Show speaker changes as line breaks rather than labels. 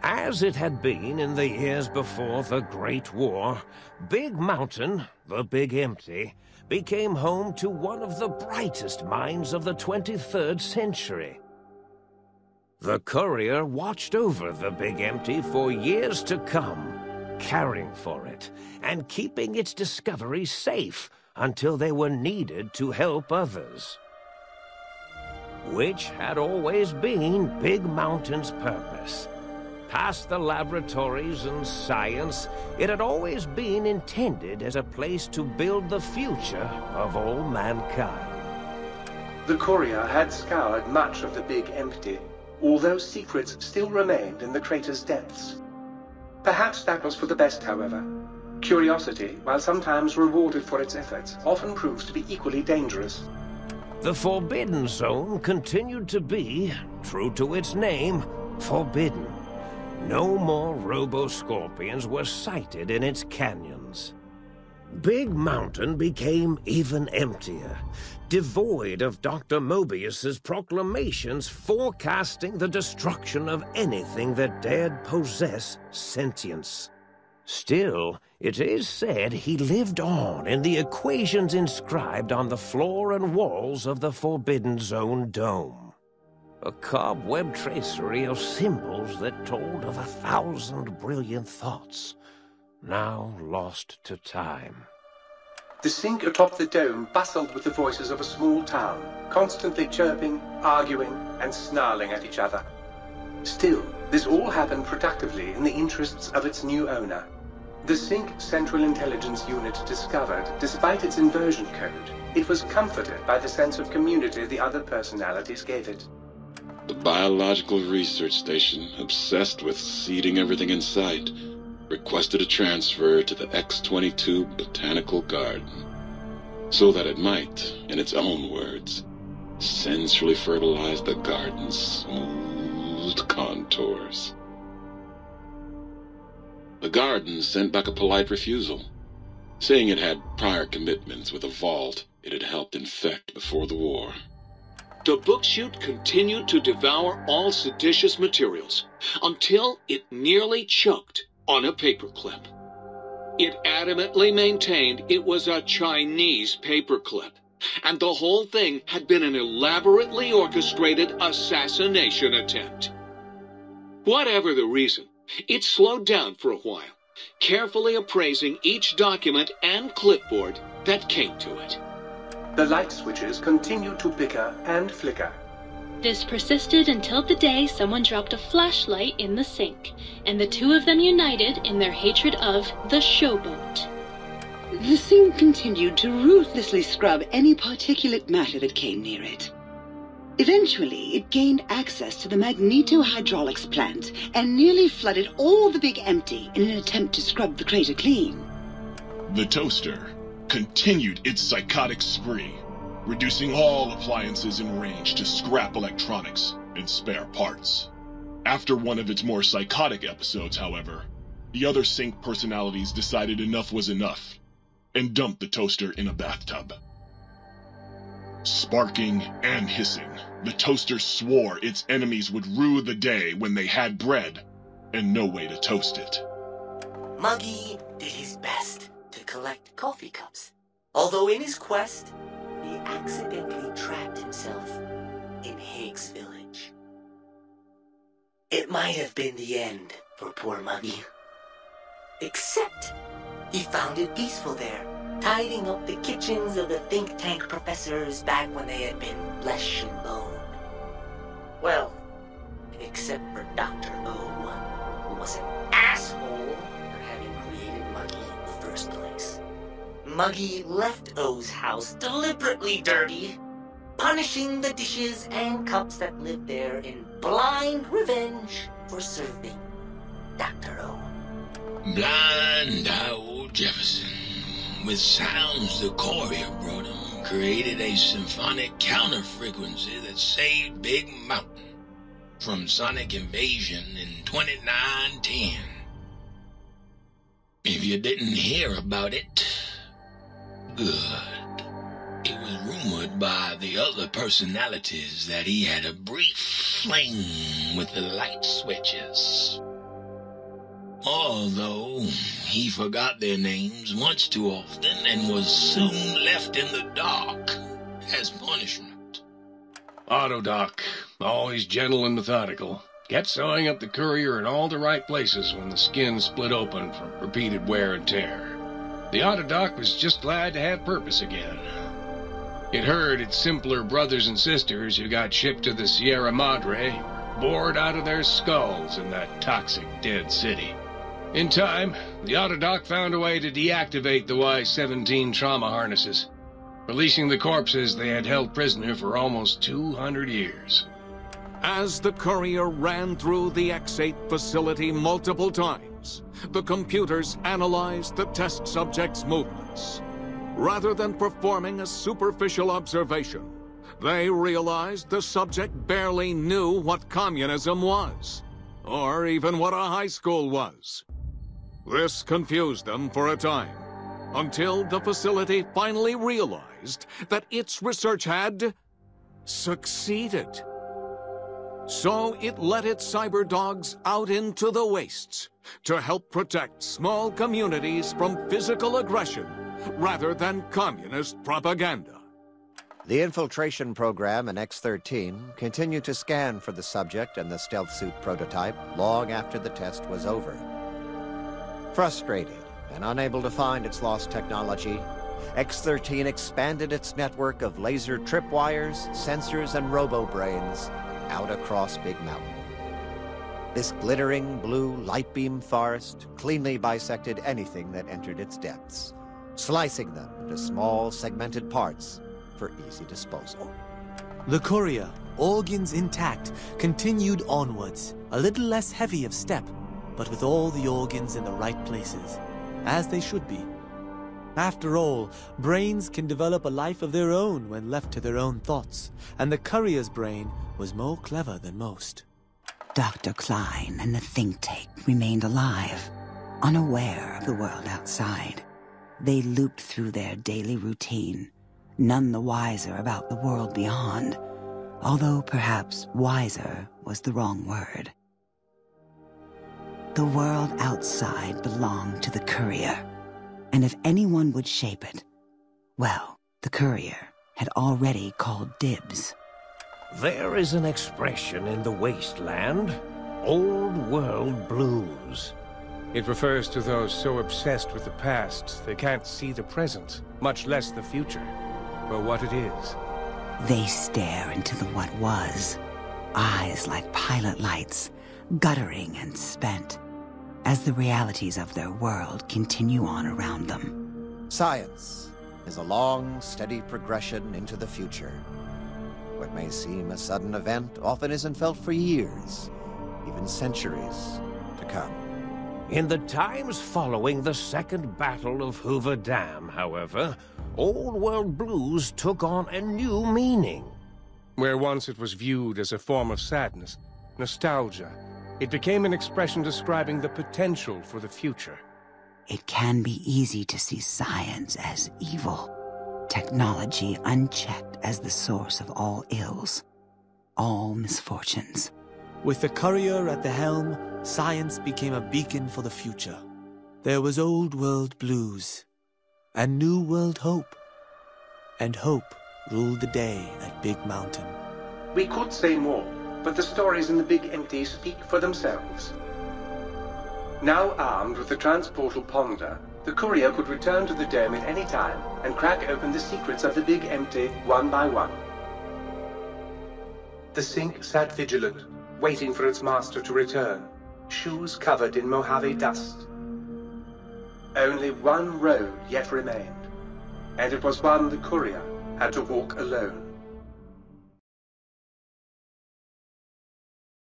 As it had been in the years before the Great War, Big Mountain, the Big Empty, became home to one of the brightest minds of the 23rd century. The Courier watched over the Big Empty for years to come, caring for it and keeping its discoveries safe until they were needed to help others. Which had always been Big Mountain's purpose. Past the laboratories and science, it had always been intended as a place to build the future of all mankind.
The Courier had scoured much of the Big Empty, although secrets still remained in the crater's depths. Perhaps that was for the best, however. Curiosity, while sometimes rewarded for its efforts, often proves to be equally dangerous.
The Forbidden Zone continued to be, true to its name, forbidden. No more Robo-Scorpions were sighted in its canyons. Big Mountain became even emptier, devoid of Dr. Mobius's proclamations forecasting the destruction of anything that dared possess sentience. Still, it is said he lived on in the equations inscribed on the floor and walls of the Forbidden Zone dome. A cobweb tracery of symbols that told of 1,000 brilliant thoughts, now lost to time.
The sink atop the dome bustled with the voices of a small town, constantly chirping, arguing, and snarling at each other. Still, this all happened productively in the interests of its new owner. The Sync Central Intelligence Unit discovered, despite its inversion code, it was comforted by the sense of community the other personalities gave it.
The Biological Research Station, obsessed with seeding everything in sight, requested a transfer to the X-22 Botanical Garden, so that it might, in its own words, sensually fertilize the garden's smooth contours. The garden sent back a polite refusal, saying it had prior commitments with a vault it had helped infect before the war.
The book-chute continued to devour all seditious materials until it nearly choked on a paperclip. It adamantly maintained it was a Chinese paperclip, and the whole thing had been an elaborately orchestrated assassination attempt. Whatever the reason, it slowed down for a while, carefully appraising each document and clipboard that came to it.
The light switches continued to bicker and flicker.
This persisted until the day someone dropped a flashlight in the sink, and the two of them united in their hatred of the showboat.
The sink continued to ruthlessly scrub any particulate matter that came near it. Eventually, it gained access to the magneto-hydraulics plant and nearly flooded all the Big Empty in an attempt to scrub the crater clean.
The toaster continued its psychotic spree, reducing all appliances in range to scrap electronics and spare parts. After one of its more psychotic episodes, however, the other Sync personalities decided enough was enough and dumped the toaster in a bathtub. Sparking and hissing, the toaster swore its enemies would rue the day when they had bread and no way to toast it.
Muggy did his best to collect coffee cups, although in his quest, he accidentally trapped himself in Higgs Village. It might have been the end for poor Muggy. Except, he found it peaceful there, tidying up the kitchens of the think tank professors back when they had been flesh and bone. Well, except for Dr. O, who was an asshole for having created Muggy in the first place. Muggy left O's house deliberately dirty, punishing the dishes and cups that lived there in blind revenge for serving Dr. O.
Blind old Jefferson, with sounds the Courier brought him, created a symphonic counter-frequency that saved Big Mountain from sonic invasion in 2910. If you didn't hear about it, good. It was rumored by the other personalities that he had a brief fling with the light switches. Although he forgot their names much too often and was soon left in the dark as punishment.
Autodoc, always gentle and methodical, kept sewing up the courier in all the right places when the skin split open from repeated wear and tear. The Autodoc was just glad to have purpose again. It heard its simpler brothers and sisters who got shipped to the Sierra Madre bored out of their skulls in that toxic dead city. In time, the Autodoc found a way to deactivate the Y-17 trauma harnesses, releasing the corpses they had held prisoner for almost 200 years.
As the courier ran through the X-8 facility multiple times, the computers analyzed the test subject's movements. Rather than performing a superficial observation, they realized the subject barely knew what communism was, or even what a high school was. This confused them for a time, until the facility finally realized that its research had succeeded. So it let its cyber dogs out into the wastes to help protect small communities from physical aggression rather than communist propaganda.
The infiltration program in X-13 continued to scan for the subject and the stealth suit prototype long after the test was over. Frustrated and unable to find its lost technology, X-13 expanded its network of laser tripwires, sensors, and robo-brains out across Big Mountain. This glittering blue light beam forest cleanly bisected anything that entered its depths, slicing them into small segmented parts for easy disposal.
The courier, organs intact, continued onwards, a little less heavy of step, but with all the organs in the right places, as they should be. After all, brains can develop a life of their own when left to their own thoughts, and the courier's brain was more clever than most.
Dr. Klein and the think tank remained alive, unaware of the world outside. They looped through their daily routine, none the wiser about the world beyond, although perhaps wiser was the wrong word. The world outside belonged to the courier, and if anyone would shape it, well, the courier had already called dibs.
There is an expression in the wasteland, old world blues.
It refers to those so obsessed with the past they can't see the present, much less the future, for what it is.
They stare into the what was, eyes like pilot lights, guttering and spent, as the realities of their world continue on around them.
Science is a long, steady progression into the future. What may seem a sudden event often isn't felt for years, even centuries to come.
In the times following the Second Battle of Hoover Dam, however, Old World Blues took on a new meaning.
Where once it was viewed as a form of sadness, nostalgia, it became an expression describing the potential for the future.
It can be easy to see science as evil, technology unchecked as the source of all ills, all misfortunes.
With the courier at the helm, science became a beacon for the future. There was old world blues, and new world hope. And hope ruled the day at Big Mountain.
We could say more, but the stories in the Big Empty speak for themselves. Now armed with the transportal Ponder, the courier could return to the dome at any time and crack open the secrets of the Big Empty one by one. The Sync sat vigilant, waiting for its master to return, shoes covered in Mojave dust. Only one road yet remained, and it was one the courier had to walk alone.